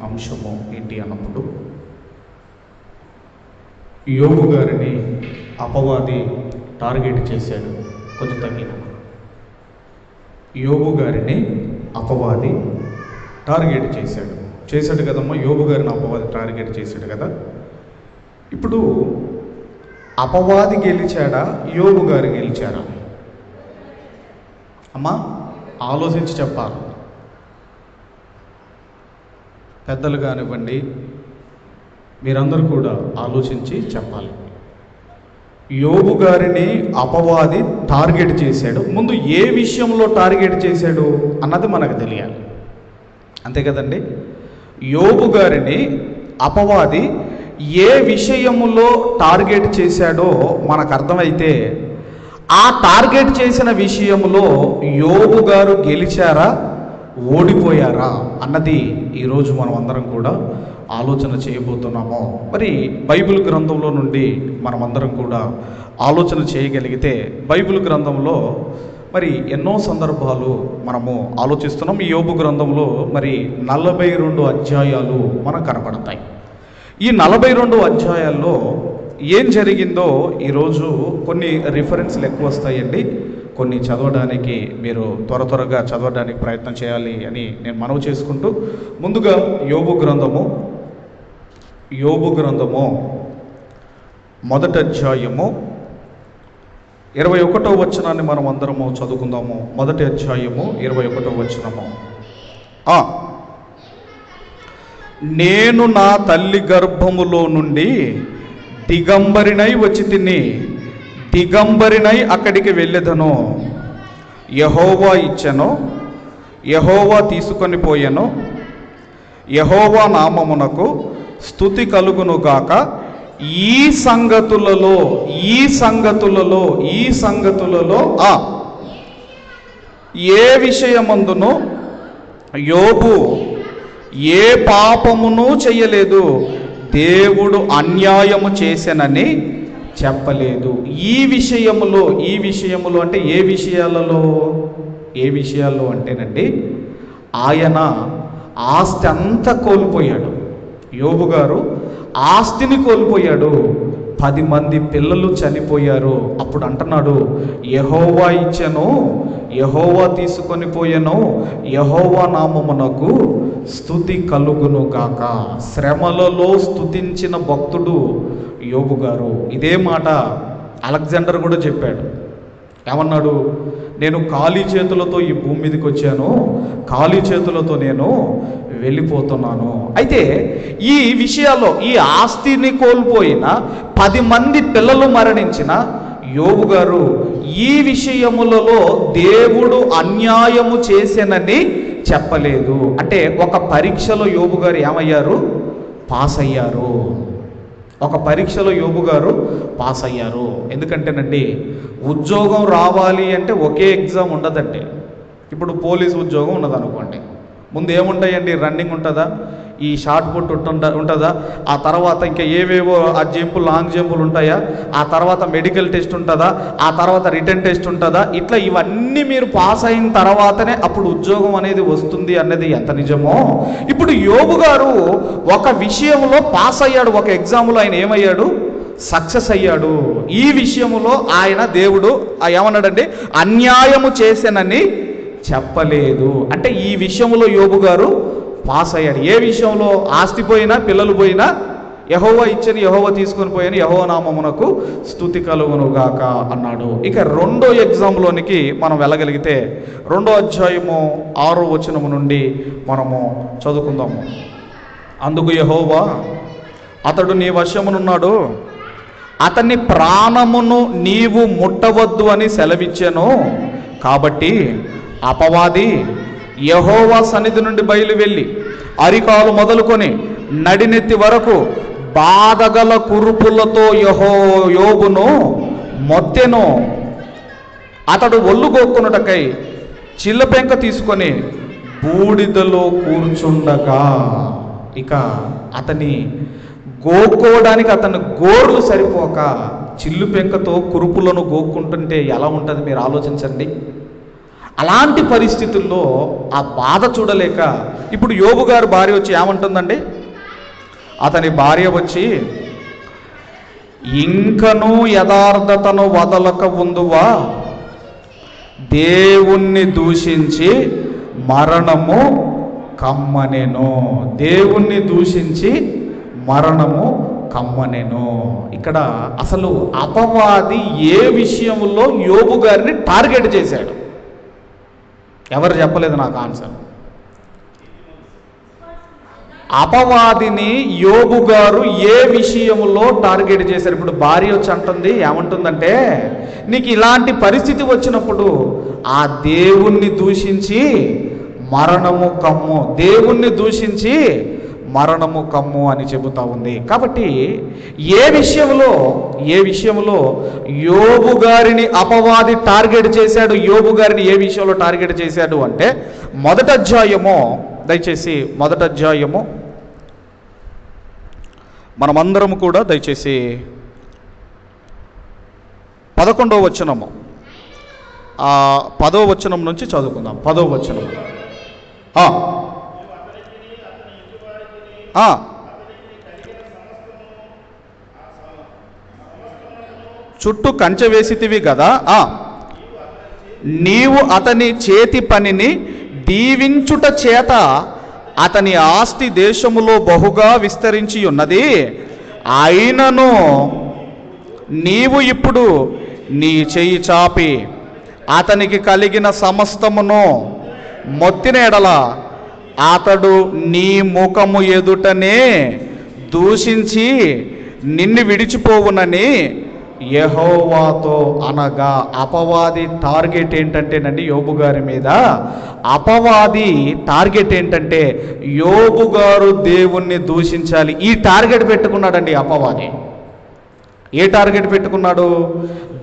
అంశము ఏంటి అన్నప్పుడు, యోబు గారిని అపవాది టార్గెట్ చేశాడు. కొంచెం తగ్గిన యోబు గారిని అపవాది టార్గెట్ చేశాడు కదమ్మా. యోబు గారిని అపవాది టార్గెట్ చేశాడు కదా. ఇప్పుడు అపవాది గెలిచాడా, యోబు గారు గెలిచారా? అమ్మా ఆలోచించి చెప్పాలి. పెద్దలు కానివ్వండి, మీరందరూ కూడా ఆలోచించి చెప్పాలి. యోబు గారిని అపవాది టార్గెట్ చేశాడు. ముందు ఏ విషయంలో టార్గెట్ చేశాడు అన్నది మనకు తెలియాలి, అంతే కదండి. యోబు గారిని అపవాది ఏ విషయములో టార్గెట్ చేశాడో మనకు అర్థమైతే, ఆ టార్గెట్ చేసిన విషయంలో యోబు గారు గెలిచారా, ఓడిపోయారా అన్నది ఈరోజు మనం అందరం కూడా ఆలోచన చేయబోతున్నాము. మరి బైబిల్ గ్రంథంలో నుండి మనమందరం కూడా ఆలోచన చేయగలిగితే, బైబిల్ గ్రంథంలో మరి ఎన్నో సందర్భాలు మనము ఆలోచిస్తున్నాం. ఈ యోబు గ్రంథంలో మరి 42 అధ్యాయాలు మనకు కనపడతాయి. ఈ 42 అధ్యాయాల్లో ఏం జరిగిందో ఈరోజు కొన్ని రిఫరెన్స్లు ఎక్కువ వస్తాయండి. కొన్ని చదవడానికి మీరు త్వరగా చదవడానికి ప్రయత్నం చేయాలి అని నేను మనవి చేసుకుంటూ, ముందుగా యోబు గ్రంథము మొదటి అధ్యాయము 21వ వచనాన్ని మనం అందరము చదువుకుందాము. మొదటి అధ్యాయము 21వ వచనము. నేను నా తల్లి గర్భములో నుండి దిగంబరినై వచ్చి తిని, దిగంబరినై అక్కడికి వెళ్ళెదను. యెహోవా ఇచ్చెను, యెహోవా తీసుకొని పోయెను. యెహోవా నామమునకు స్తుతి కలుగును గాక. ఈ సంగతులలో ఏ విషయమందును యోబు ఏ పాపమును చెయ్యలేదు, దేవుడు అన్యాయము చేసెనని చెప్పలేదు. ఈ విషయములో అంటే ఏ విషయాల్లో అంటేనండి, ఆయన ఆస్తి అంతా కోల్పోయాడు. యోబు గారు ఆస్తిని కోల్పోయాడు. 10 మంది పిల్లలు చనిపోయారు. అప్పుడు అంటున్నాడు, యెహోవా ఇచ్చెను, యెహోవా తీసుకొని పోయెను, యెహోవా నామమునకు స్తుతి కలుగును గాక. శ్రమలలో స్తుతించిన భక్తుడు యోబు గారు. ఇదే మాట అలెగ్జాండర్ కూడా చెప్పాడు. ఏమన్నాడు? నేను ఖాళీ చేతులతో ఈ భూమి మీదకి వచ్చాను, ఖాళీ చేతులతో నేను వెళ్ళిపోతున్నాను. అయితే ఈ విషయాల్లో, ఈ ఆస్తిని కోల్పోయిన 10 మంది పిల్లలు మరణించిన యోబు గారు ఈ విషయములలో దేవుడు అన్యాయము చేసెనని చెప్పలేదు. అంటే ఒక పరీక్షలో యోబు గారు ఏమయ్యారు? పాస్ అయ్యారు. ఒక పరీక్షలో యోబు గారు పాస్ అయ్యారు. ఎందుకంటేనండి, ఉద్యోగం రావాలి అంటే ఒకే ఎగ్జామ్ ఉండదండి. ఇప్పుడు పోలీస్ ఉద్యోగం ఉన్నదనుకోండి, ముందు ఏముంటాయండి? రన్నింగ్ ఉంటుందా, ఈ షార్ట్ పుట్ ఉంటుందా, ఆ తర్వాత ఇంకా ఏవేవో ఆ జంపులు, లాంగ్ జంపులు ఉంటాయా, ఆ తర్వాత మెడికల్ టెస్ట్ ఉంటుందా, ఆ తర్వాత రిటర్న్ టెస్ట్ ఉంటుందా, ఇట్లా ఇవన్నీ మీరు పాస్ అయిన తర్వాతనే అప్పుడు ఉద్యోగం అనేది వస్తుంది అన్నది ఎంత నిజమో, ఇప్పుడు యోబు గారు ఒక విషయంలో పాస్ అయ్యాడు. ఒక ఎగ్జామ్లో ఆయన ఏమయ్యాడు? సక్సెస్ అయ్యాడు. ఈ విషయంలో ఆయన దేవుడు ఏమన్నాడండి? అన్యాయము చేశానని చెప్పలేదు. అంటే ఈ విషయంలో యోబు గారు పాస్ అయ్యాడు. ఏ విషయంలో? ఆస్తి పోయినా, పిల్లలు పోయినా, యెహోవా ఇచ్చని, యెహోవా తీసుకొని పోయాను, యెహోవా నామమునకు స్తుతి కలుగును గాక అన్నాడు. ఇక రెండో ఎగ్జామ్లోనికి మనం వెళ్ళగలిగితే 2వ అధ్యాయము 6వ వచనము నుండి మనము చదువుకుందాము. అందుకు యెహోవా, అతడు నీ వశమునున్నాడు, అతని ప్రాణమును నీవు ముట్టవద్దు అని సెలవిచ్చాను. కాబట్టి అపవాది యెహోవా సన్నిధి నుండి బయలువెళ్ళి అరికాలు మొదలుకొని నడినెత్తి వరకు బాధగల కురుపులతో యోబును మొత్తెను. అతడు ఒళ్ళుగోక్కునుటకై చిల్లపెంక తీసుకొని బూడిదలో కూర్చుండగా, ఇక అతని గోక్కోవడానికి అతని గోర్లు సరిపోక చిల్లు పెంకతో కురుపులను గోక్కుంటుంటే ఎలా ఉంటుంది మీరు ఆలోచించండి. అలాంటి పరిస్థితుల్లో ఆ బాధ చూడలేక ఇప్పుడు యోబు గారు భార్య వచ్చి ఏమంటుందండి? అతని భార్య వచ్చి, ఇంకనూ యథార్థతను వదలక ఉందువా, దేవుణ్ణి దూషించి మరణము కమ్మనెను. దేవుణ్ణి దూషించి మరణము కమ్మనెను. ఇక్కడ అసలు అపవాది ఏ విషయంలో యోబు గారిని టార్గెట్ చేశాడు? ఎవరు చెప్పలేదు నాకు ఆన్సర్. అపవాదిని యోబు గారు ఏ విషయంలో టార్గెట్ చేశారు? ఇప్పుడు భార్య వచ్చి అంటుంది, ఏమంటుందంటే, నీకు ఇలాంటి పరిస్థితి వచ్చినప్పుడు ఆ దేవుణ్ణి దూషించి మరణము కమ్ము, దేవుణ్ణి దూషించి మరణము కమ్ము అని చెబుతా ఉంది. కాబట్టి ఏ విషయంలో యోబు గారిని అపవాది టార్గెట్ చేశాడు? యోబు గారిని ఏ విషయంలో టార్గెట్ చేశాడు అంటే, మొదటి అధ్యాయము, దయచేసి మొదటి అధ్యాయము మనమందరము కూడా దయచేసి 11వ వచనము, 10వ వచనం నుంచి చదువుకుందాం. 10వ వచనం. చుట్టూ కంచె వేసితివి కదా, నీవు అతని చేతి పనిని దీవించుట చేత అతని ఆస్తి దేశములో బహుగా విస్తరించి ఉన్నది. అయినను నీవు ఇప్పుడు నీ చెయ్యి చాపి అతనికి కలిగిన సమస్తమును మొత్తిన ఎడల అతడు నీ ముఖము ఎదుటనే దూషించి నిన్ను విడిచిపోవునని యెహోవాతో అనగా. అపవాది టార్గెట్ ఏంటంటేనండి యోబు గారి మీద, అపవాది టార్గెట్ ఏంటంటే యోబు గారు దేవుణ్ణి దూషించాలి. ఈ టార్గెట్ పెట్టుకున్నాడండి అపవాది. ఏ టార్గెట్ పెట్టుకున్నాడు?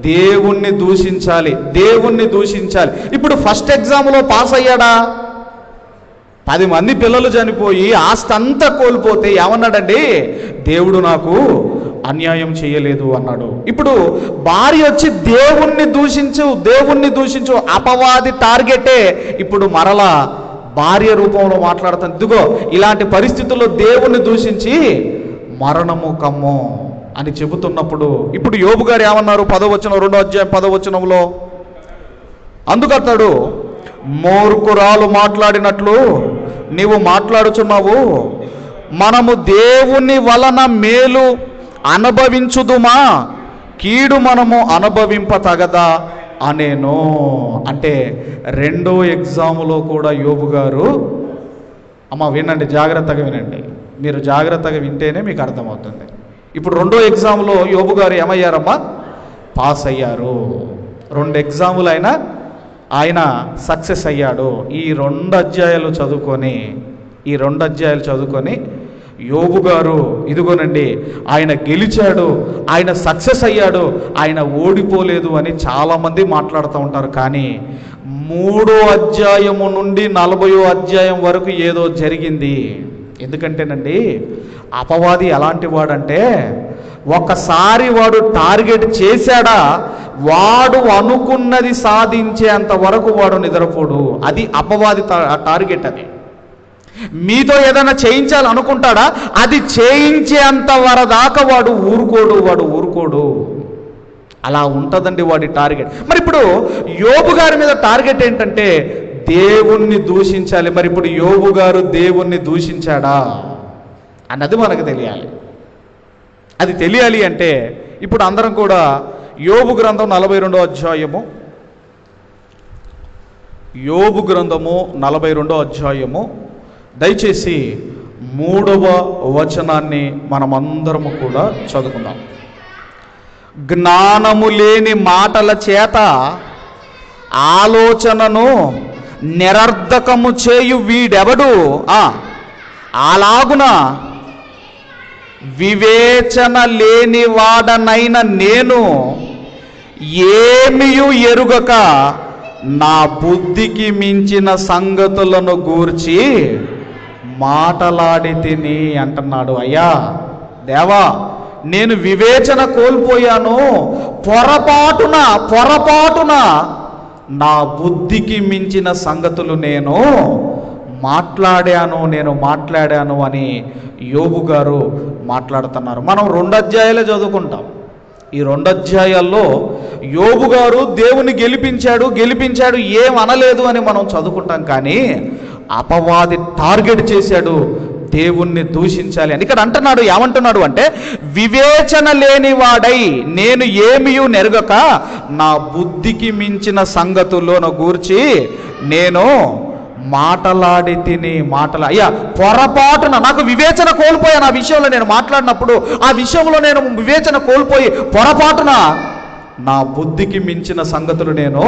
దేవుణ్ణి దూషించాలి, దేవుణ్ణి దూషించాలి. ఇప్పుడు ఫస్ట్ ఎగ్జామ్లో పాస్ అయ్యాడా? 10 మంది పిల్లలు చనిపోయి ఆస్తి అంతా కోల్పోతే ఏమన్నాడండి? దేవుడు నాకు అన్యాయం చేయలేదు అన్నాడు. ఇప్పుడు భార్య వచ్చి దేవుణ్ణి దూషించు అపవాది టార్గెటే ఇప్పుడు మరలా భార్య రూపంలో మాట్లాడుతుంది. ఇదిగో ఇలాంటి పరిస్థితుల్లో దేవుణ్ణి దూషించి మరణము కమ్ము అని చెబుతున్నప్పుడు ఇప్పుడు యోబు గారు ఏమన్నారు? 10వ వచనం, 2వ అధ్యాయం 10వ వచనంలో, అందుకతడు మూర్ఖురాలు మాట్లాడినట్లు నీవు మాట్లాడుచున్నావు, మనము దేవుని వలన మేలు అనుభవించుదుమా, కీడు మనము అనుభవింప తగదా అనేను. అంటే 2వ ఎగ్జాములో కూడా యోబు గారు, అమ్మ వినండి, జాగ్రత్తగా వినండి, మీరు జాగ్రత్తగా వింటేనే మీకు అర్థమవుతుంది. ఇప్పుడు 2వ ఎగ్జామ్లో యోబు గారు ఏమయ్యారమ్మా? పాస్ అయ్యారు. 2 ఎగ్జాములు ఆయన సక్సెస్ అయ్యాడు. ఈ 2 అధ్యాయాలు చదువుకొని యోబు గారు ఇదిగోనండి ఆయన గెలిచాడు, ఆయన సక్సెస్ అయ్యాడు, ఆయన ఓడిపోలేదు అని చాలామంది మాట్లాడుతూ ఉంటారు. కానీ 3వ అధ్యాయము నుండి 40వ అధ్యాయం వరకు ఏదో జరిగింది. ఎందుకంటేనండి అపవాది ఎలాంటి వాడంటే, ఒకసారి వాడు టార్గెట్ చేశాడా వాడు అనుకున్నది సాధించేంత వరకు వాడు నిద్రపోడు. అది అపవాది టార్గెట్. అది మీతో ఏదైనా చేయించాలనుకుంటాడా, అది చేయించేంత వరదాకా వాడు ఊరుకోడు. అలా ఉంటుందండి వాడి టార్గెట్. మరి ఇప్పుడు యోబు గారి మీద టార్గెట్ ఏంటంటే దేవుణ్ణి దూషించాలి. మరి ఇప్పుడు యోబు గారు దేవుణ్ణి దూషించాడా అన్నది మనకు తెలియాలి. అది తెలియాలి అంటే ఇప్పుడు అందరం కూడా యోబు గ్రంథం 42వ అధ్యాయము, యోబు గ్రంథము 42వ అధ్యాయము దయచేసి 3వ వచనాన్ని మనమందరము కూడా చదువుకుందాం. జ్ఞానము లేని మాటల చేత ఆలోచనను నిరర్ధకము చేయు వీడెవడు, అలాగున వివేచన లేని వాడనైన నేను ఏమియు ఎరుగక నా బుద్ధికి మించిన సంగతులను గూర్చి మాటలాడి తిని అంటున్నాడు. అయ్యా దేవా, నేను వివేచన కోల్పోయాను, పొరపాటున నా బుద్ధికి మించిన సంగతులు నేను మాట్లాడాను అని యోబు గారు మాట్లాడుతున్నారు. మనం 2 అధ్యాయాలే చదువుకుంటాం. ఈ 2 అధ్యాయాల్లో యోబు గారు దేవుని గెలిపించాడు ఏం అనలేదు అని మనం చదువుకుంటాం. కానీ అపవాది టార్గెట్ చేశాడు, దేవుణ్ణి దూషించాలి అని. ఇక్కడ అంటున్నాడు, ఏమంటున్నాడు అంటే, వివేచన లేనివాడై నేను ఏమియూ నెరగక నా బుద్ధికి మించిన సంగతులను గూర్చి నేను మాటలాడి తిని అయ్యా పొరపాటున నాకు వివేచన కోల్పోయాను. ఆ విషయంలో నేను మాట్లాడినప్పుడు ఆ విషయంలో నేను వివేచన కోల్పోయి పొరపాటున నా బుద్ధికి మించిన సంగతులు నేను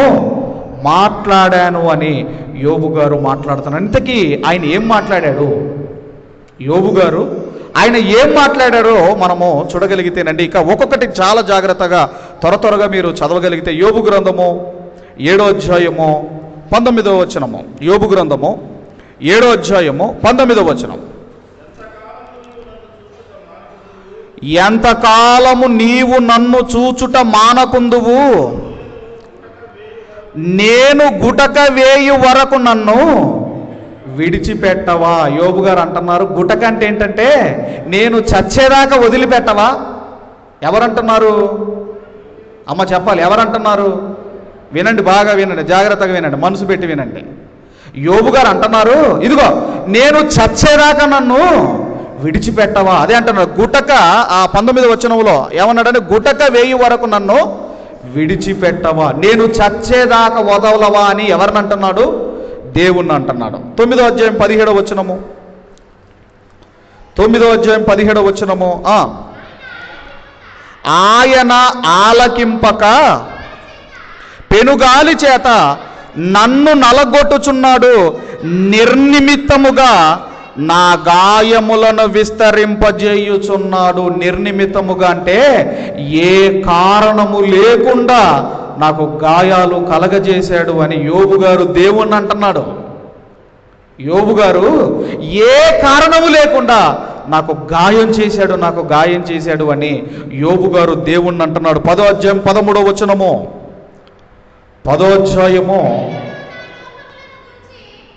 మాట్లాడాను అని యోబు గారు మాట్లాడుతున్నాడు. ఇంతకీ ఆయన ఏం మాట్లాడాడు? యోబు గారు ఆయన ఏం మాట్లాడారో మనము చూడగలిగితేనండి, ఇక ఒక్కొక్కటి చాలా జాగ్రత్తగా త్వరగా మీరు చదవగలిగితే, యోబు గ్రంథము 7వ అధ్యాయము 19వ వచనము, యోబు గ్రంథము 7వ అధ్యాయము 19వ వచనం. ఎంతకాలము నీవు నన్ను చూచుట మానకుందువు, నేను గుటక వేయు వరకు నన్ను విడిచిపెట్టవా? యోబు గారు అంటున్నారు, గుటక అంటే ఏంటంటే నేను చచ్చేదాకా వదిలిపెట్టవా? ఎవరంటున్నారు? అమ్మ చెప్పాలి, ఎవరంటున్నారు? వినండి, బాగా వినండి, జాగ్రత్తగా వినండి, మనసు పెట్టి వినండి. యోబు గారు అంటున్నారు, ఇదిగో నేను చచ్చేదాకా నన్ను విడిచిపెట్టవా? అదే అంటున్నారు. గుటక ఆ 19వ వచనంలో ఏమన్నాడంటే, గుటక వేయి వరకు నన్ను విడిచిపెట్టవా, నేను చచ్చేదాకా వదలవా అని ఎవరిని అంటున్నాడు? దేవుణ్ణి అంటున్నాడు. 9వ అధ్యాయం 17వ వచనము, 9వ అధ్యాయం 17వ వచనము. ఆయన ఆలకింపక పెనుగాలి చేత నన్ను నలగొట్టుచున్నాడు, నిర్నిమిత్తముగా నా గాయములను విస్తరింపజేయుచున్నాడు. నిర్నిమిత్తముగా అంటే ఏ కారణము లేకుండా నాకు గాయాలు కలగజేశాడు అని యోబు గారు దేవుణ్ణి అంటున్నాడు. యోబు గారు ఏ కారణము లేకుండా నాకు గాయం చేశాడు అని యోబు గారు దేవుణ్ణి అంటున్నాడు. 10వ అధ్యాయం 13వ వచనము, 10వ అధ్యాయము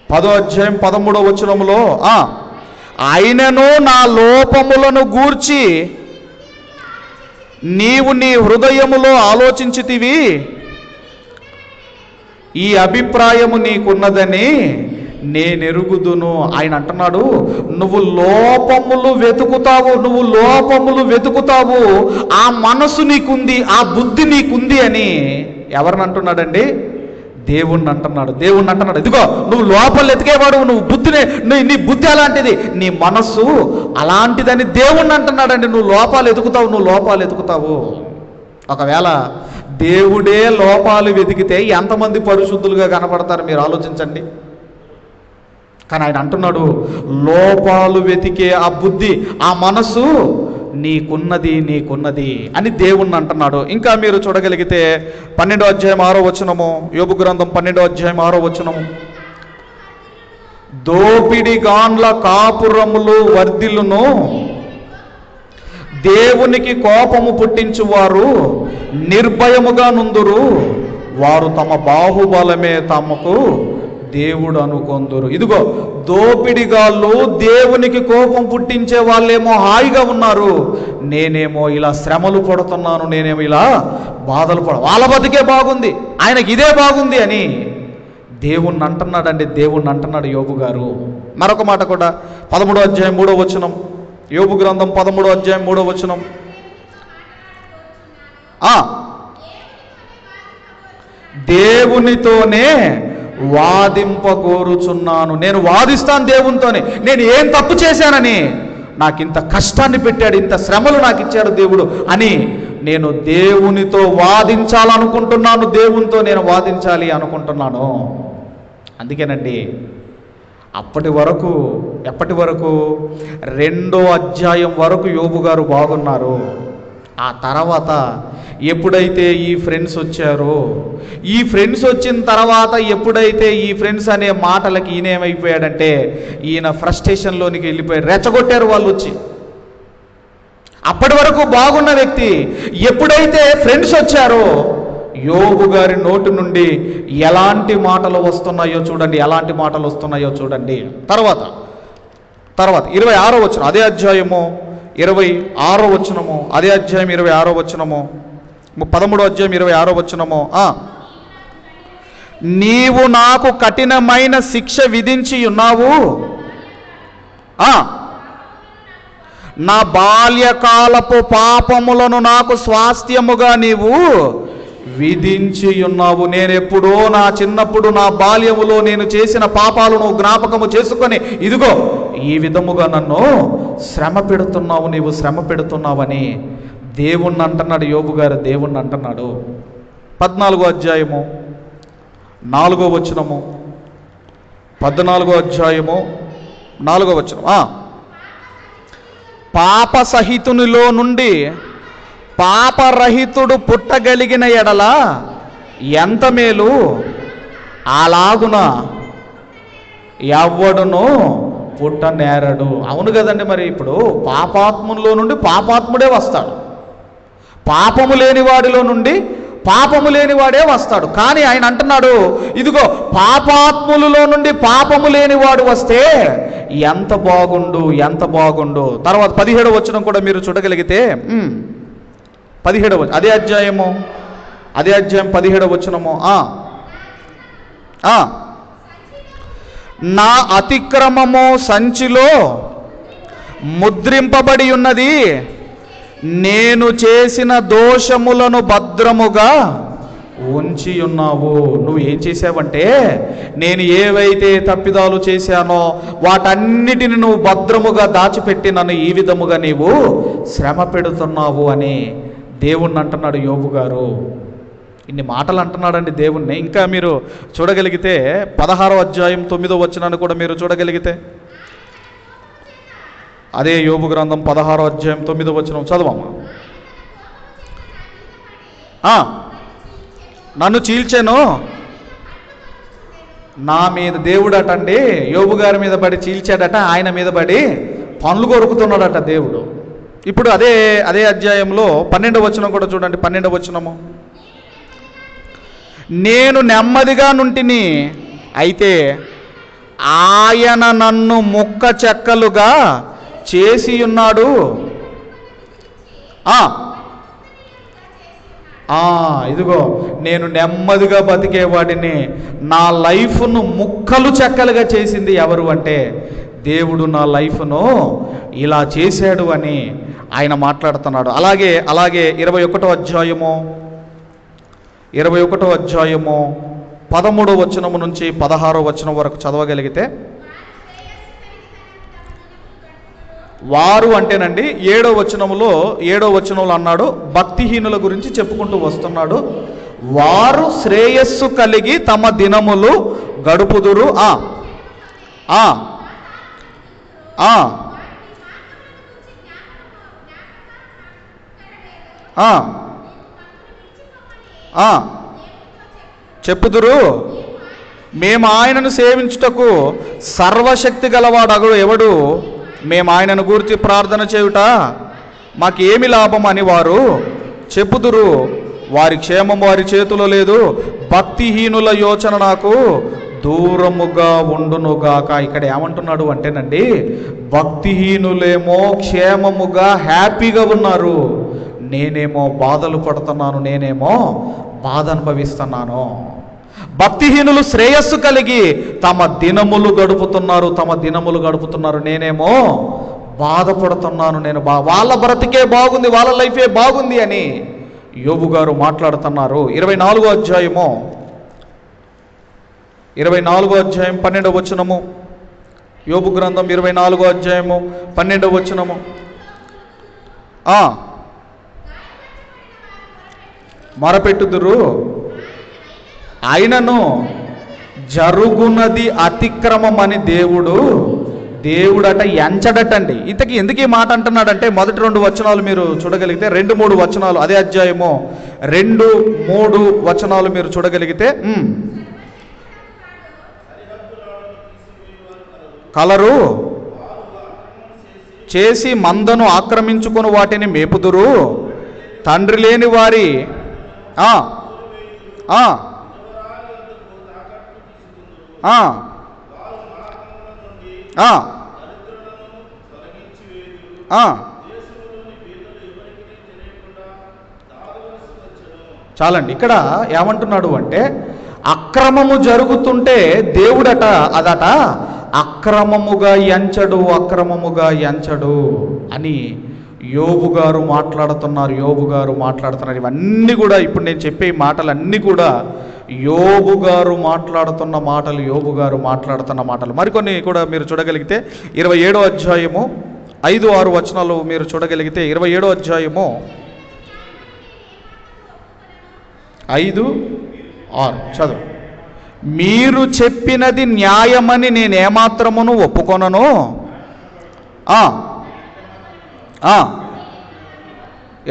10వ అధ్యాయం 13వ వచనములో, అయినను నా లోపములను గూర్చి నీవు నీ హృదయములో ఆలోచించితివి, ఈ అభిప్రాయము నీకున్నదని నేనెరుగుదును. ఆయన అంటున్నాడు, నువ్వు లోపములు వెతుకుతావు, ఆ మనసు నీకుంది, ఆ బుద్ధి నీకుంది అని ఎవరిని అంటున్నాడండి? దేవుణ్ణి అంటున్నాడు. ఇదిగో నువ్వు లోపల ఎతికేవాడు, నీ బుద్ధి అలాంటిది, నీ మనస్సు అలాంటిదని దేవుణ్ణి అంటున్నాడండి. నువ్వు లోపాలు ఎతుకుతావు. ఒకవేళ దేవుడే లోపాలు వెతికితే ఎంతమంది పరిశుద్ధులుగా కనపడతారు మీరు ఆలోచించండి. కానీ ఆయన అంటున్నాడు, లోపాలు వెతికే ఆ బుద్ధి, ఆ మనసు నీకున్నది అని దేవుణ్ణి అంటున్నాడు. ఇంకా మీరు చూడగలిగితే 12వ అధ్యాయం 6వ వచనము, యోబు గ్రంథం 12వ అధ్యాయం 6వ వచనము, దోపిడి గాండ్ల కాపురములు వర్ధిల్లును, దేవునికి కోపము పుట్టించువారు నిర్భయముగా నుందురు, వారు తమ బాహుబలమే తమకు దేవుడు అనుకొందురు. ఇదిగో దోపిడిగాళ్ళు దేవునికి కోపం పుట్టించే వాళ్ళేమో హాయిగా ఉన్నారు, నేనేమో ఇలా శ్రమలు పడుతున్నాను, నేనేమో ఇలా బాధలు వాళ్ళ బతికే బాగుంది, ఆయనకి ఇదే బాగుంది అని దేవుణ్ణి అంటున్నాడు యోబు గారు. మరొక మాట కూడా 13వ అధ్యాయం 3వ వచనం, యోబు గ్రంథం 13వ అధ్యాయం 3వ వచనం, దేవునితోనే వాదింపగోరుచున్నాను, నేను వాదిస్తాను దేవునితోనే, నేను ఏం తప్పు చేశానని, నాకు ఇంత కష్టాన్ని పెట్టాడు, ఇంత శ్రమలు నాకు ఇచ్చాడు దేవుడు అని నేను దేవునితో వాదించాలనుకుంటున్నాను, దేవునితో నేను వాదించాలి అనుకుంటున్నాను. అందుకేనండి ఎప్పటి వరకు 2వ అధ్యాయం వరకు యోబు గారు బాగున్నారు. ఆ తర్వాత ఎప్పుడైతే ఈ ఫ్రెండ్స్ వచ్చారో, ఈ ఫ్రెండ్స్ వచ్చిన తర్వాత ఎప్పుడైతే ఈ ఫ్రెండ్స్ అనే మాటలకి ఈయన ఏమైపోయాడంటే, ఈయన ఫ్రస్ట్రేషన్లోనికి వెళ్ళిపోయారు, రెచ్చగొట్టారు వాళ్ళు వచ్చి. అప్పటి వరకు బాగున్న వ్యక్తి ఎప్పుడైతే ఫ్రెండ్స్ వచ్చారో యోబు గారి నోటి నుండి ఎలాంటి మాటలు వస్తున్నాయో చూడండి, ఎలాంటి మాటలు వస్తున్నాయో చూడండి. తర్వాత 26వ వచనం, అదే అధ్యాయము 26వ వచనము, అదే అధ్యాయం 26వ వచనము, 13వ అధ్యాయం 26వ వచనము. నీవు నాకు కఠినమైన శిక్ష విధించి ఉన్నావు, నా బాల్యకాలపు పాపములను నాకు స్వాస్థ్యముగా నీవు విధించి ఉన్నావు. నేను ఎప్పుడో నా చిన్నప్పుడు నా బాల్యములో నేను చేసిన పాపాలను జ్ఞాపకము చేసుకొని ఇదిగో ఈ విధముగా నన్ను శ్రమ పెడుతున్నావు, నీవు శ్రమ పెడుతున్నావని దేవుణ్ణి అంటున్నాడు. యోబు గారు దేవుణ్ణి అంటున్నాడు. 14వ అధ్యాయము 4వ వచనము, 14వ అధ్యాయము 4వ వచనం. పాప సహితునిలో నుండి పాపరహితుడు పుట్టగలిగిన ఎడల ఎంత మేలు, అలాగున ఎవ్వడును పుట్టనేరడు. అవును కదండి. మరి ఇప్పుడు పాపాత్ములో నుండి పాపాత్ముడే వస్తాడు, పాపము లేని వాడిలో నుండి పాపము లేనివాడే వస్తాడు. కానీ ఆయన అంటున్నాడు, ఇదిగో పాపాత్ములలో నుండి పాపము లేనివాడు వస్తే ఎంత బాగుండు, ఎంత బాగుండు. తర్వాత 17వ వచనం కూడా మీరు చూడగలిగితే 17వ అదే అధ్యాయం 17వ వచనము. నా అతిక్రమము సంచిలో ముద్రింపబడి ఉన్నది, నేను చేసిన దోషములను భద్రముగా ఉంచి ఉన్నావు. నువ్వు ఏం చేసావంటే, నేను ఏవైతే తప్పిదాలు చేశానో వాటన్నిటిని నువ్వు భద్రముగా దాచిపెట్టి నన్ను ఈ విధముగా నీవు శ్రమ పెడుతున్నావు అని దేవుణ్ణి అంటున్నాడు యోబు గారు. ఇన్ని మాటలు అంటున్నాడండి దేవుణ్ణి. ఇంకా మీరు చూడగలిగితే 16వ అధ్యాయం 9వ వచనాన్ని కూడా మీరు చూడగలిగితే, అదే యోబు గ్రంథం 16వ అధ్యాయం 9వ వచనం చదవమ్మా. నన్ను చీల్చెను, నా మీద దేవుడటండి యోబు గారి మీద పడి చీల్చాడట, ఆయన మీద పడి పనులు కొరుకుతున్నాడట దేవుడు. ఇప్పుడు అదే అధ్యాయంలో 12వ వచనం కూడా చూడండి. 12వ వచనము, నేను నెమ్మదిగా నుంటిని, అయితే ఆయన నన్ను ముక్క చెక్కలుగా చేసి ఉన్నాడు. ఇదిగో నేను నెమ్మదిగా బతికేవాడిని, నా లైఫ్ను ముక్కలు చెక్కలుగా చేసింది ఎవరు అంటే దేవుడు నా లైఫ్ను ఇలా చేశాడు అని ఆయన మాట్లాడుతున్నాడు. అలాగే 21వ అధ్యాయము 13వ వచనము నుంచి 16వ వచనం వరకు చదవగలిగితే, వారు అంటేనండి 7వ వచనంలో అన్నాడు, భక్తిహీనుల గురించి చెప్పుకుంటూ వస్తున్నాడు. వారు శ్రేయస్సు కలిగి తమ దినములు గడుపుదురు. చెప్పుదురు, మేము ఆయనను సేవించుటకు సర్వశక్తి గలవాడు ఎవడు, మేము ఆయనను గురించి ప్రార్థన చేయుట మాకేమి లాభం అని వారు చెప్పుదురు. వారి క్షేమం వారి చేతిలో లేదు, భక్తిహీనుల యోచన నాకు దూరముగా ఉండునుగాక. ఇక్కడ ఏమంటున్నాడు అంటేనండి, భక్తిహీనులేమో క్షేమముగా హ్యాపీగా ఉన్నారు, నేనేమో బాధలు పడుతున్నాను, నేనేమో బాధ అనుభవిస్తున్నాను. భక్తిహీనులు శ్రేయస్సు కలిగి తమ దినములు గడుపుతున్నారు, నేనేమో బాధపడుతున్నాను, నేను వాళ్ళ బ్రతికే బాగుంది, వాళ్ళ లైఫే బాగుంది అని యోబు గారు మాట్లాడుతున్నారు. 24వ అధ్యాయము 12వ వచనము, యోబు గ్రంథం 24వ అధ్యాయము 12వ వచనము. మొరపెట్టుదురు, ఆయనను జరుగునది అతిక్రమం అని దేవుడట ఎంచడటండి. ఇంతకీ ఎందుకు ఈ మాట అంటున్నాడంటే, మొదటి 2 వచనాలు మీరు చూడగలిగితే, 2-3 వచనాలు, అదే అధ్యాయము 2-3 వచనాలు మీరు చూడగలిగితే, కలరు చేసి మందను ఆక్రమించుకొని వాటిని మేపుదురు, తండ్రి లేని వారి ఆ, ఆ, ఆ, ఆ. చాలండి. ఇక్కడ ఏమంటున్నాడు అంటే, అక్రమము జరుగుతుంటే దేవుడట అదట అక్రమముగా ఎంచడు, అక్రమముగా ఎంచడు అని యోబు గారు మాట్లాడుతున్నారు. యోబు గారు మాట్లాడుతున్నారు. ఇవన్నీ కూడా ఇప్పుడు నేను చెప్పే మాటలన్నీ కూడా యోబు గారు మాట్లాడుతున్న మాటలు, యోబు గారు మాట్లాడుతున్న మాటలు. మరికొన్ని కూడా మీరు చూడగలిగితే 27వ అధ్యాయము 5-6 వచనాలు మీరు చూడగలిగితే 27వ అధ్యాయము 5-6 చదువు. మీరు చెప్పినది న్యాయమని నేనేమాత్రమును ఒప్పుకొనను,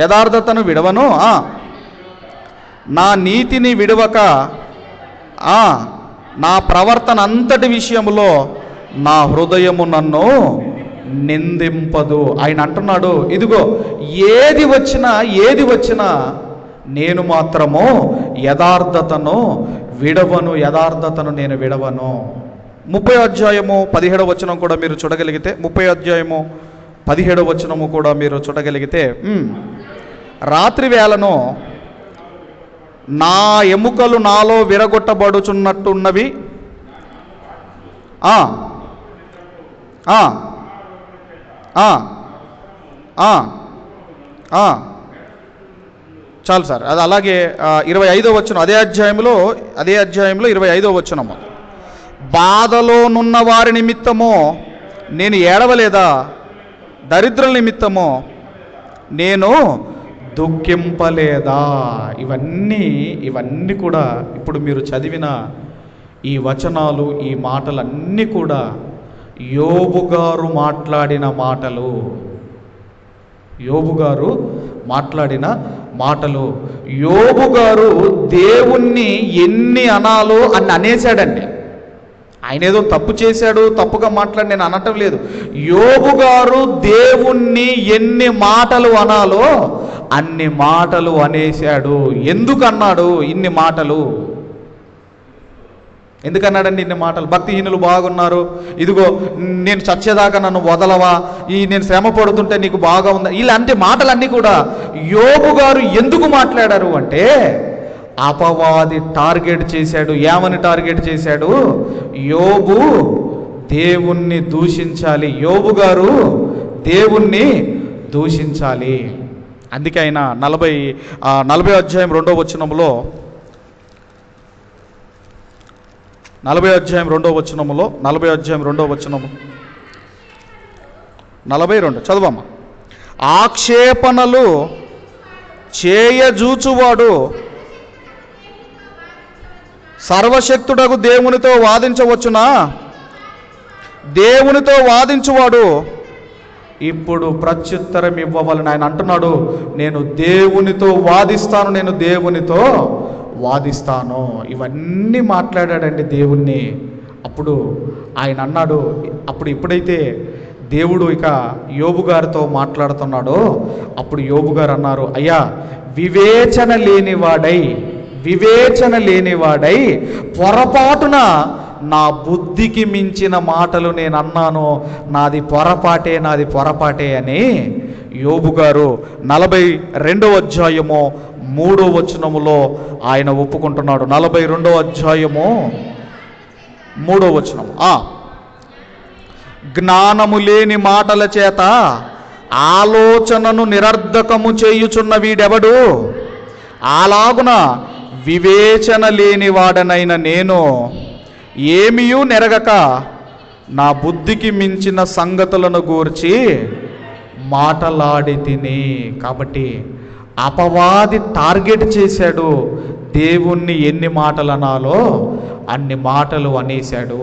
యథార్థతను విడవను, నా నీతిని విడవక నా ప్రవర్తన అంతటి విషయంలో నా హృదయము నన్ను నిందింపదు. ఆయన అంటున్నాడు, ఇదిగో ఏది వచ్చినా నేను మాత్రము యథార్థతను విడవను, యథార్థతను నేను విడవను. 30వ అధ్యాయము 17వ వచనం కూడా మీరు చూడగలిగితే, 30వ అధ్యాయము 17వ వచనము కూడా మీరు చూడగలిగితే, రాత్రి వేళను నా ఎముకలు నాలో విరగొట్టబడుచున్నట్టున్నవి, చాలు సార్. అది అలాగే 25వ వచనం అదే అధ్యాయంలో 25వ వచనము, బాధలోనున్న వారి నిమిత్తము నేను ఏడవలేదా, దరిద్రుల నిమిత్తము నేను దుఃఖింపలేదా. ఇవన్నీ కూడా ఇప్పుడు మీరు చదివిన ఈ వచనాలు, ఈ మాటలన్నీ కూడా యోబు గారు మాట్లాడిన మాటలు. యోబు గారు మాట్లాడిన మాటలు. యోబు గారు దేవుణ్ణి ఎన్ని అనాలో అన్ని అనేశాడండి. ఆయన ఏదో తప్పు చేశాడు, తప్పుగా మాట్లాడి నేను అనటం లేదు. యోబు గారు దేవుణ్ణి ఎన్ని మాటలు అనాలో అన్ని మాటలు అనేశాడు. ఎందుకన్నాడు ఇన్ని మాటలు? ఎందుకన్నాడండి ఇన్ని మాటలు? భక్తిహీనులు బాగున్నారు, ఇదిగో నేను చచ్చేదాకా నన్ను వదలవా, నేను శ్రమ పడుతుంటే నీకు బాగా ఉందా, ఇలాంటి మాటలన్నీ కూడా యోబు గారు ఎందుకు మాట్లాడారు అంటే, అపవాది టార్గెట్ చేశాడు. ఏమని టార్గెట్ చేశాడు? యోబు దేవుణ్ణి దూషించాలి, యోబు గారు దేవుణ్ణి దూషించాలి. అందుకే ఆయన 40వ అధ్యాయం 2వ వచనములో 40వ అధ్యాయం 2వ వచనములో 40వ అధ్యాయం 2వ వచనము 42 చదవమ్మా. ఆక్షేపణలు చేయజూచువాడు సర్వశక్తుడకు దేవునితో వాదించవచ్చునా? దేవునితో వాదించువాడు ఇప్పుడు ప్రత్యుత్తరం ఇవ్వవలని ఆయన అంటున్నాడు. నేను దేవునితో వాదిస్తాను, నేను దేవునితో వాదిస్తాను. ఇవన్నీ మాట్లాడాడండి దేవుణ్ణి. అప్పుడు ఆయన అన్నాడు, ఎప్పుడైతే దేవుడు ఇక యోబు గారితో మాట్లాడుతున్నాడో అప్పుడు యోబు గారు అన్నారు, అయ్యా వివేచన లేనివాడై పొరపాటున నా బుద్ధికి మించిన మాటలు నేను అన్నాను, నాది పొరపాటే అని యోబు గారు 42వ అధ్యాయము 3వ వచనములో ఆయన ఒప్పుకుంటున్నాడు. 42వ అధ్యాయము 3వ వచనం, జ్ఞానము లేని మాటల చేత ఆలోచనను నిరర్ధకము చేయుచున్న వీడెవడు? అలాగున వివేచన లేని వాడనైన నేను ఏమియూ నెరగక నా బుద్ధికి మించిన సంగతులను గూర్చి మాటలాడి తిని. కాబట్టి అపవాది టార్గెట్ చేశాడు, దేవుణ్ణి ఎన్ని మాటలు అనాలో అన్ని మాటలు అనేశాడు.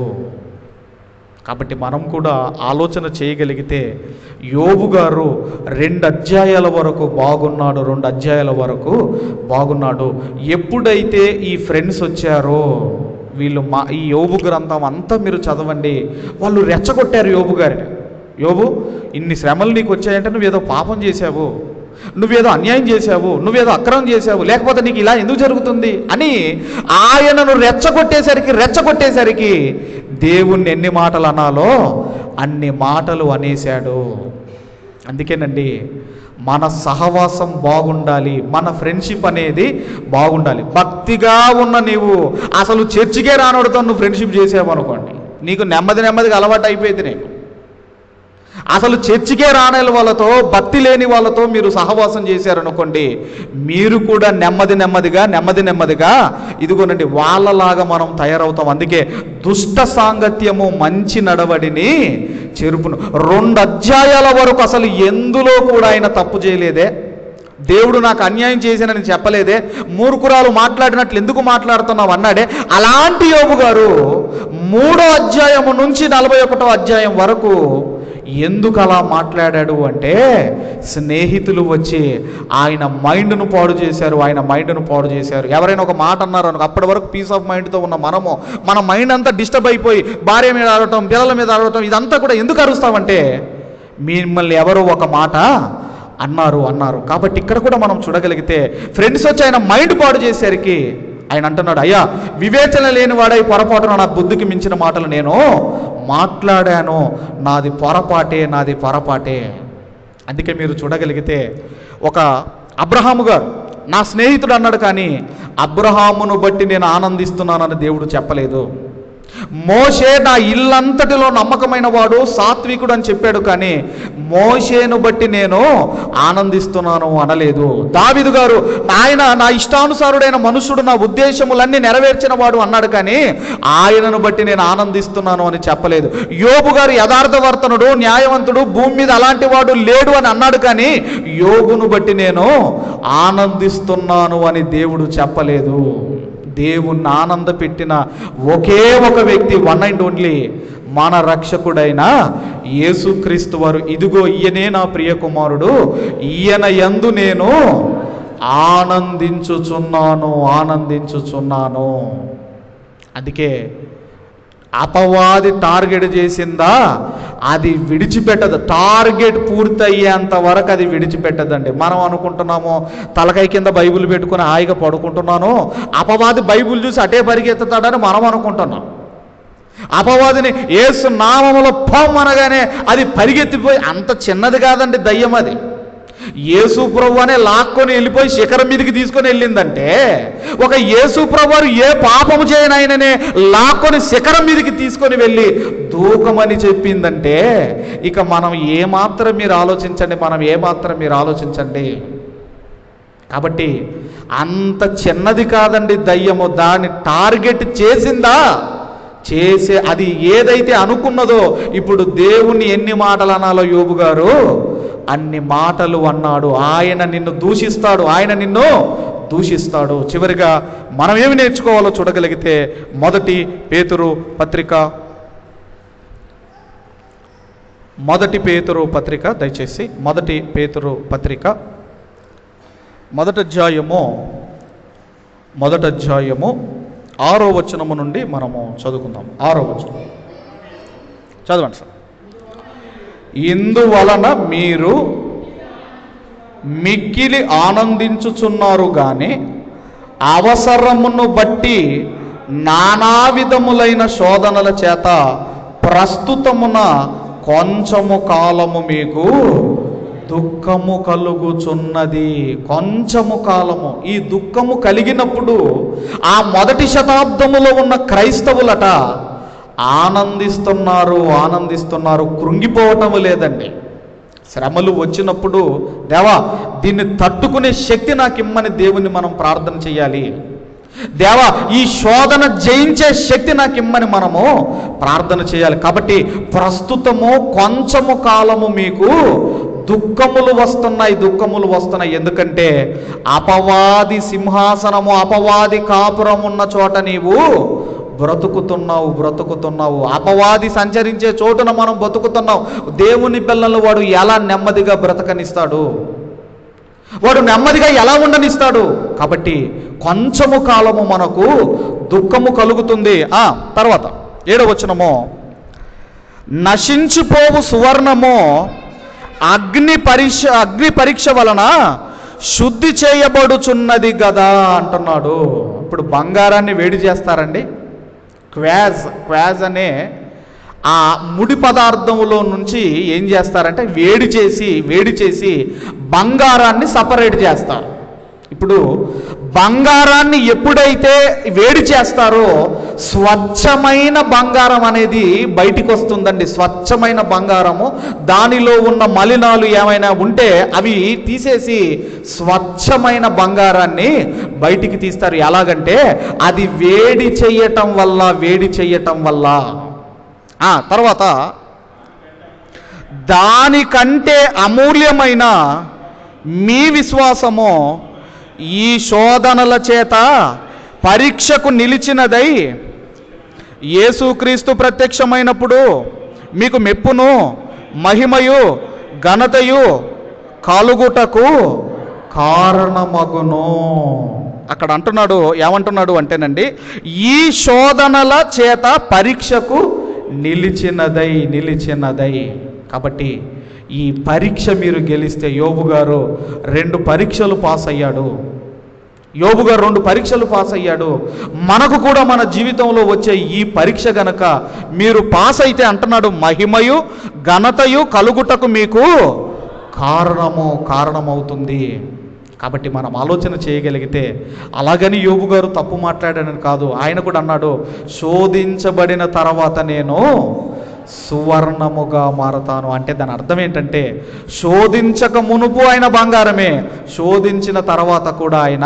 కాబట్టి మనం కూడా ఆలోచన చేయగలిగితే యోబు గారు 2 అధ్యాయాల వరకు బాగున్నాడు, 2 అధ్యాయాల వరకు బాగున్నాడు. ఎప్పుడైతే ఈ ఫ్రెండ్స్ వచ్చారో వీళ్ళు ఈ యోబు గ్రంథం అంతా మీరు చదవండి, వాళ్ళు రెచ్చగొట్టారు యోబు గారిని. యోబు, ఇన్ని శ్రమలు నీకు వచ్చాయంటే నువ్వు ఏదో పాపం చేశావు, నువ్వేదో అన్యాయం చేశావు, నువ్వేదో అక్రమం చేశావు, లేకపోతే నీకు ఇలా ఎందుకు జరుగుతుంది అని ఆయనను రెచ్చగొట్టేసరికి దేవుణ్ణి ఎన్ని మాటలు అనాలో అన్ని మాటలు అనేశాడు. అందుకేనండి మన సహవాసం బాగుండాలి, మన ఫ్రెండ్షిప్ అనేది బాగుండాలి. భక్తిగా ఉన్న నీవు అసలు చర్చికే రానోడితో నువ్వు ఫ్రెండ్షిప్ చేసావనుకోండి, నీకు నెమ్మదిగా అలవాటు అయిపోయింది. నీకు అసలు చర్చికే రాని వాళ్ళతో, భక్తి లేని వాళ్ళతో మీరు సహవాసం చేశారనుకోండి, మీరు కూడా నెమ్మదిగా ఇదిగోనండి వాళ్ళలాగా మనం తయారవుతాం. అందుకే దుష్ట సాంగత్యము మంచి నడవడిని చెరుపును. 2 అధ్యాయాల వరకు అసలు ఎందులో కూడా ఆయన తప్పు చేయలేదే, దేవుడు నాకు అన్యాయం చేశానని చెప్పలేదే, మూర్ఖురాలు మాట్లాడినట్లు ఎందుకు మాట్లాడుతున్నావు అన్నాడే. అలాంటి యోబు గారు 3వ అధ్యాయము నుంచి 41వ అధ్యాయం వరకు ఎందుకు అలా మాట్లాడాడు అంటే, స్నేహితులు వచ్చి ఆయన మైండ్ను పాడు చేశారు. ఎవరైనా ఒక మాట అన్నారు అనుకో, అప్పటి వరకు పీస్ ఆఫ్ మైండ్తో ఉన్న మన మైండ్ అంతా డిస్టర్బ్ అయిపోయి భార్య మీద అడగటం, పిల్లల మీద అడగటం, ఇదంతా కూడా ఎందుకు అరుస్తామంటే మిమ్మల్ని ఎవరో ఒక మాట అన్నారు. కాబట్టి ఇక్కడ కూడా మనం చూడగలిగితే ఫ్రెండ్స్ వచ్చి ఆయన మైండ్ పాడు చేసేసరికి ఆయన అంటున్నాడు, అయ్యా వివేచన లేని వాడై పొరపాటున నా బుద్ధికి మించిన మాటలు నేను మాట్లాడాను, నాది పొరపాటే. అందుకే మీరు చూడగలిగితే ఒక అబ్రహాము గారు నా స్నేహితుడు అన్నాడు, కానీ అబ్రహామును బట్టి నేను ఆనందిస్తున్నానని దేవుడు చెప్పలేదు. మోషే నా ఇల్లంతటిలో నమ్మకమైన వాడు, సాత్వికుడు అని చెప్పాడు, కానీ మోషేను బట్టి నేను ఆనందిస్తున్నాను అనలేదు. దావీదు గారు ఆయన నా ఇష్టానుసారుడైన మనుషుడు, నా ఉద్దేశములన్నీ నెరవేర్చిన వాడు అన్నాడు, కానీ ఆయనను బట్టి నేను ఆనందిస్తున్నాను అని చెప్పలేదు. యోబు గారు యథార్థవర్తనుడు, న్యాయవంతుడు, భూమి మీద అలాంటి వాడు లేడు అని అన్నాడు, కానీ యోబును బట్టి నేను ఆనందిస్తున్నాను అని దేవుడు చెప్పలేదు. దేవుణ్ణి ఆనంద పెట్టిన ఒకే ఒక వ్యక్తి, వన్ అండ్ ఓన్లీ మన రక్షకుడైన యేసుక్రీస్తు వారు. ఇదిగో ఈయనే నా ప్రియ కుమారుడు, ఈయన యందు నేను ఆనందించుచున్నాను. అందుకే అపవాది టార్గెట్ చేసిందా అది విడిచిపెట్టదు. టార్గెట్ పూర్తయ్యేంత వరకు అది విడిచిపెట్టదండి. మనం అనుకుంటున్నాము తలకాయ కింద బైబిల్ పెట్టుకుని హాయిగా పడుకుంటున్నాను, అపవాది బైబిల్ చూసి అటే పరిగెత్తుతాడని మనం అనుకుంటున్నాం. అపవాదిని యేసు నామములో పొమ్ అనగానే అది పరిగెత్తిపోయి, అంత చిన్నది కాదండి దయ్యం అది. యేసు ప్రభు అనే లాక్కొని వెళ్ళిపోయి శిఖరం మీదకి తీసుకొని వెళ్ళిందంటే, ఒక యేసు ప్రభు ఏ పాపము చేయని ఆయననే లాక్కొని శిఖరం మీదకి తీసుకొని వెళ్ళి దూకమని చెప్పిందంటే, ఇక మనం ఏమాత్రం మీరు ఆలోచించండి. కాబట్టి అంత చిన్నది కాదండి దయ్యము. దాన్ని టార్గెట్ చేసిందా, అది ఏదైతే అనుకున్నదో, ఇప్పుడు దేవుణ్ణి ఎన్ని మాటలు అనాలో యోబు గారు అన్ని మాటలు అన్నాడు. ఆయన నిన్ను దూషిస్తాడు. చివరిగా మనం ఏమి నేర్చుకోవాలో చూడగలిగితే, మొదటి పేతురు పత్రిక దయచేసి మొదటి పేతురు పత్రిక మొదటి అధ్యాయము 6వ వచనము నుండి మనము చదువుకుందాం. 6వ వచనం చదవండి సార్. ఇందువలన మీరు మిక్కిలి ఆనందించుచున్నారు గాని అవసరమును బట్టి నానా విధములైన శోధనల చేత ప్రస్తుతమున కొంచెము కాలము మీకు దుఃఖము కలుగుచున్నది. కొంచెము కాలము ఈ దుఃఖము కలిగినప్పుడు ఆ మొదటి శతాబ్దములో ఉన్న క్రైస్తవులట ఆనందిస్తున్నారు, కృంగిపోవటము లేదండి. శ్రమలు వచ్చినప్పుడు దేవా దీన్ని తట్టుకునే శక్తి నాకు ఇమ్మని దేవుని మనం ప్రార్థన చేయాలి. దేవా ఈ శోధన జయించే శక్తి నాకు ఇమ్మని మనము ప్రార్థన చేయాలి. కాబట్టి ప్రస్తుతము కొంచెము కాలము మీకు దుఃఖములు వస్తున్నాయి. ఎందుకంటే అపవాది సింహాసనము, అపవాది కాపురం ఉన్న చోట నీవు బ్రతుకుతున్నావు. అపవాది సంచరించే చోటున మనం బ్రతుకుతున్నాం. దేవుని పిల్లలు వాడు ఎలా నెమ్మదిగా బ్రతకనిస్తాడు, వాడు నెమ్మదిగా ఎలా ఉండనిస్తాడు? కాబట్టి కొంచెము కాలము మనకు దుఃఖము కలుగుతుంది. తర్వాత 7వ వచనము, నశించిపోవు సువర్ణము అగ్ని పరీక్ష వలన శుద్ధి చేయబడుచున్నది కదా అంటున్నాడు. ఇప్పుడు బంగారాన్ని వేడి చేస్తారండి. క్వాజ్ అనే ఆ ముడి పదార్థంలో నుంచి ఏం చేస్తారంటే వేడి చేసి బంగారాన్ని సపరేట్ చేస్తారు. ఇప్పుడు బంగారాన్ని ఎప్పుడైతే వేడి చేస్తారో స్వచ్ఛమైన బంగారం అనేది బయటికి వస్తుందండి. స్వచ్ఛమైన బంగారము, దానిలో ఉన్న మలినాలు ఏమైనా ఉంటే అవి తీసేసి స్వచ్ఛమైన బంగారాన్ని బయటికి తీస్తారు. ఎలాగంటే అది వేడి చేయటం వల్ల. తర్వాత దానికంటే అమూల్యమైన మీ విశ్వాసము ఈ శోధనల చేత పరీక్షకు నిలిచినదై యేసుక్రీస్తు ప్రత్యక్షమైనప్పుడు మీకు మెప్పును మహిమయు ఘనతయు కలుగుటకు కారణమగును. అక్కడ అంటున్నాడు, ఏమంటున్నాడు అంటేనండి, ఈ శోధనల చేత పరీక్షకు నిలిచినదై. కాబట్టి ఈ పరీక్ష మీరు గెలిస్తే, యోబు గారు 2 పరీక్షలు పాస్ అయ్యాడు. మనకు కూడా మన జీవితంలో వచ్చే ఈ పరీక్ష గనక మీరు పాస్ అయితే అంటున్నాడు, మహిమయు ఘనతయు కలుగుటకు మీకు కారణమవుతుంది. కాబట్టి మనం ఆలోచన చేయగలిగితే, అలాగని యోబు గారు తప్పు మాట్లాడాడని కాదు. ఆయన కూడా అన్నాడు, శోధించబడిన తర్వాత నేను సువర్ణముగా మారతాను. అంటే దాని అర్థం ఏంటంటే, శోధించక మునుపు ఆయన బంగారమే, శోధించిన తర్వాత కూడా ఆయన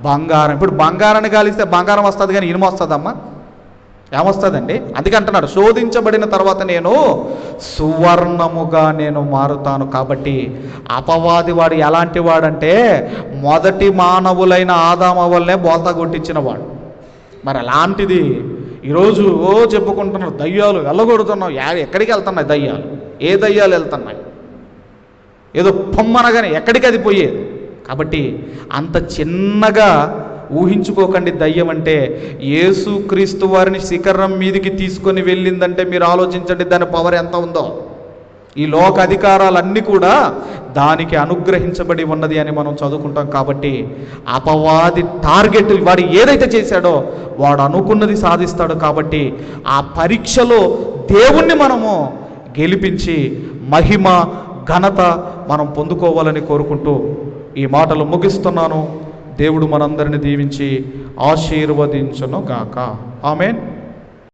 బంగారం. ఇప్పుడు బంగారాన్ని గాలిస్తే బంగారం వస్తుంది కానీ ఇనుము వస్తుందమ్మా? ఏమొస్తుందండి? అందుకే అంటున్నాడు, శోధించబడిన తర్వాత నేను సువర్ణముగా మారుతాను. కాబట్టి అపవాది వాడు ఎలాంటి వాడంటే, మొదటి మానవులైన ఆదాము వల్లనే బోల్తా కొట్టించిన వాడు. మరి అలాంటిది ఈరోజు చెప్పుకుంటున్నారు, దయ్యాలు వెళ్ళగొడుతున్నావు. ఎక్కడికి వెళ్తున్నాయి దయ్యాలు? ఏ దయ్యాలు వెళ్తున్నాయి? ఏదో పొమ్మనగానే ఎక్కడికి అది పోయేది. కాబట్టి అంత చిన్నగా ఊహించుకోకండి. దయ్యం అంటే యేసుక్రీస్తు వారిని శిఖరం మీదికి తీసుకొని వెళ్ళిందంటే మీరు ఆలోచించండి దాని పవర్ ఎంత ఉందో. ఈ లోక అధికారాలన్నీ కూడా దానికి అనుగ్రహించబడి ఉన్నది అని మనం చదువుకుంటాం. కాబట్టి అపవాది టార్గెట్, వాడు ఏదైతే చేశాడో వాడు అనుకున్నది సాధిస్తాడు. కాబట్టి ఆ పరీక్షలో దేవుణ్ణి మనము గెలిపించి మహిమ ఘనత మనం పొందుకోవాలని కోరుకుంటూ ఈ మాటలు ముగిస్తున్నాను. దేవుడు మనందరిని దీవించి ఆశీర్వదించును గాక. ఆమేన్.